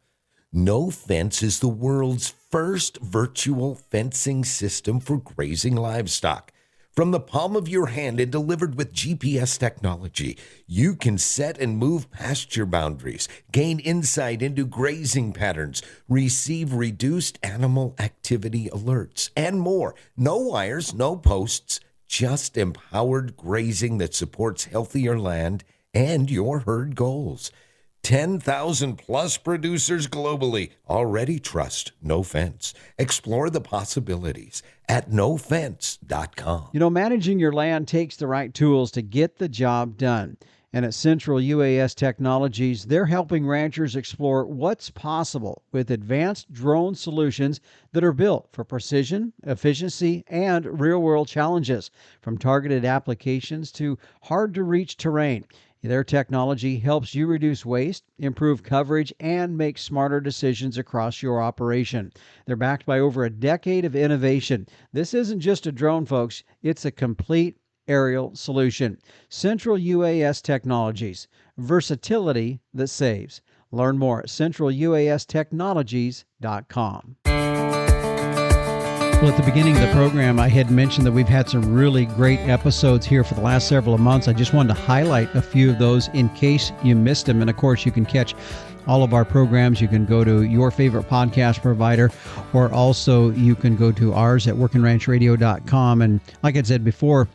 [SPEAKER 3] No Fence is the world's first virtual fencing system for grazing livestock. From the palm of your hand and delivered with GPS technology, you can set and move pasture boundaries, gain insight into grazing patterns, receive reduced animal activity alerts, and more. No wires, no posts, just empowered grazing that supports healthier land and your herd goals. 10,000 plus producers globally already trust No Fence. Explore the possibilities at nofence.com.
[SPEAKER 7] You know, managing your land takes the right tools to get the job done. And at Central UAS Technologies, they're helping ranchers explore what's possible with advanced drone solutions that are built for precision, efficiency, and real-world challenges, from targeted applications to hard-to-reach terrain. Their technology helps you reduce waste, improve coverage, and make smarter decisions across your operation. They're backed by over a decade of innovation. This isn't just a drone, folks. It's a complete aerial solution. Central UAS Technologies. Versatility that saves. Learn more at centraluastechnologies.com. Well, at the beginning of the program, I had mentioned that we've had some really great episodes here for the last several months. I just wanted to highlight a few of those in case you missed them. And of course, you can catch all of our programs. You can go to your favorite podcast provider, or also you can go to ours at workingranchradio.com. And like I said before,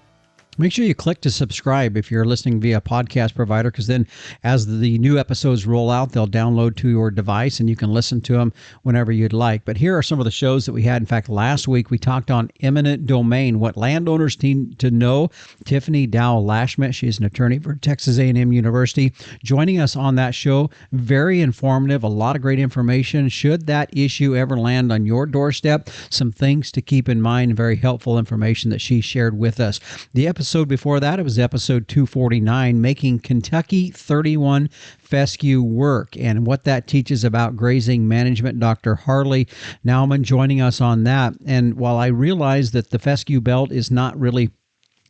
[SPEAKER 7] make sure you click to subscribe if you're listening via podcast provider, because then as the new episodes roll out, they'll download to your device and you can listen to them whenever you'd like. But here are some of the shows that we had. In fact, last week we talked on eminent domain, what landowners need to know. Tiffany Dow-Lashmet, she's an attorney for Texas A&M University, joining us on that show. Very informative, a lot of great information. Should that issue ever land on your doorstep, some things to keep in mind, very helpful information that she shared with us. The episode before that, it was episode 249, Making Kentucky 31 Fescue Work, and what that teaches about grazing management. Dr. Harley Nauman joining us on that. And while I realize that the fescue belt is not really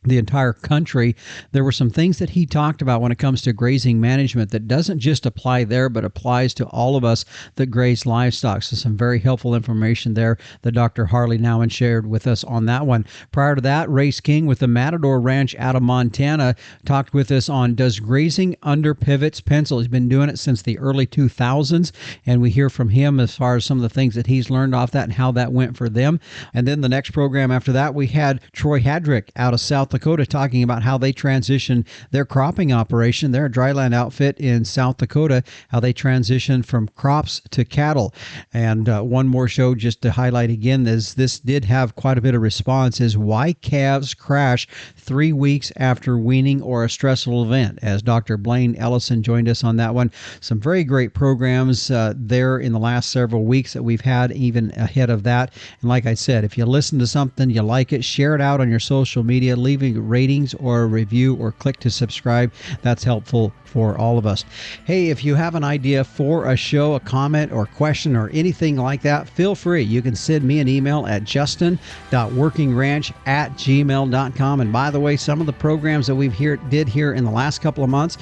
[SPEAKER 7] the entire country, there were some things that he talked about when it comes to grazing management that doesn't just apply there, but applies to all of us that graze livestock. So some very helpful information there that Dr. Harley Nauman shared with us on that one. Prior to that, Race King with the Matador Ranch out of Montana talked with us on Does Grazing Under Pivots Pencil? He's been doing it since the early 2000s, and we hear from him as far as some of the things that he's learned off that and how that went for them. And then the next program after that, we had Troy Hadrick out of South Dakota talking about how they transitioned their cropping operation. They're a dryland outfit in South Dakota, how they transitioned from crops to cattle. And one more show just to highlight again, is this did have quite a bit of response, is why calves crash 3 weeks after weaning or a stressful event, as Dr. Blaine Ellison joined us on that one. Some very great programs there in the last several weeks that we've had, even ahead of that. And like I said, if you listen to something, you like it, share it out on your social media, leave ratings or a review, or click to subscribe. That's helpful for all of us. Hey, if you have an idea for a show, a comment or question or anything like that, feel free. You can send me an email at justin.workingranch@gmail.com. And by the way, some of the programs that we've did here in the last couple of months,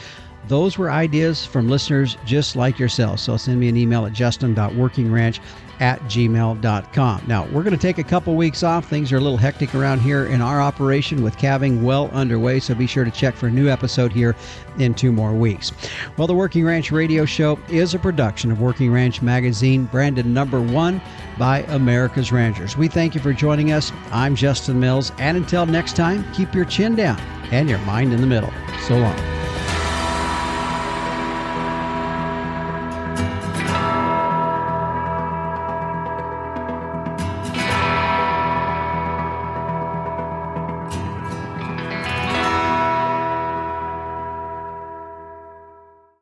[SPEAKER 7] those were ideas from listeners just like yourself. So send me an email at justin.workingranch@gmail.com. Now, we're going to take a couple weeks off. Things are a little hectic around here in our operation with calving well underway, so be sure to check for a new episode here in 2 more weeks. Well, the Working Ranch Radio Show is a production of Working Ranch Magazine, branded #1 by America's Ranchers. We thank you for joining us. I'm Justin Mills, and until next time, keep your chin down and your mind in the middle. So long.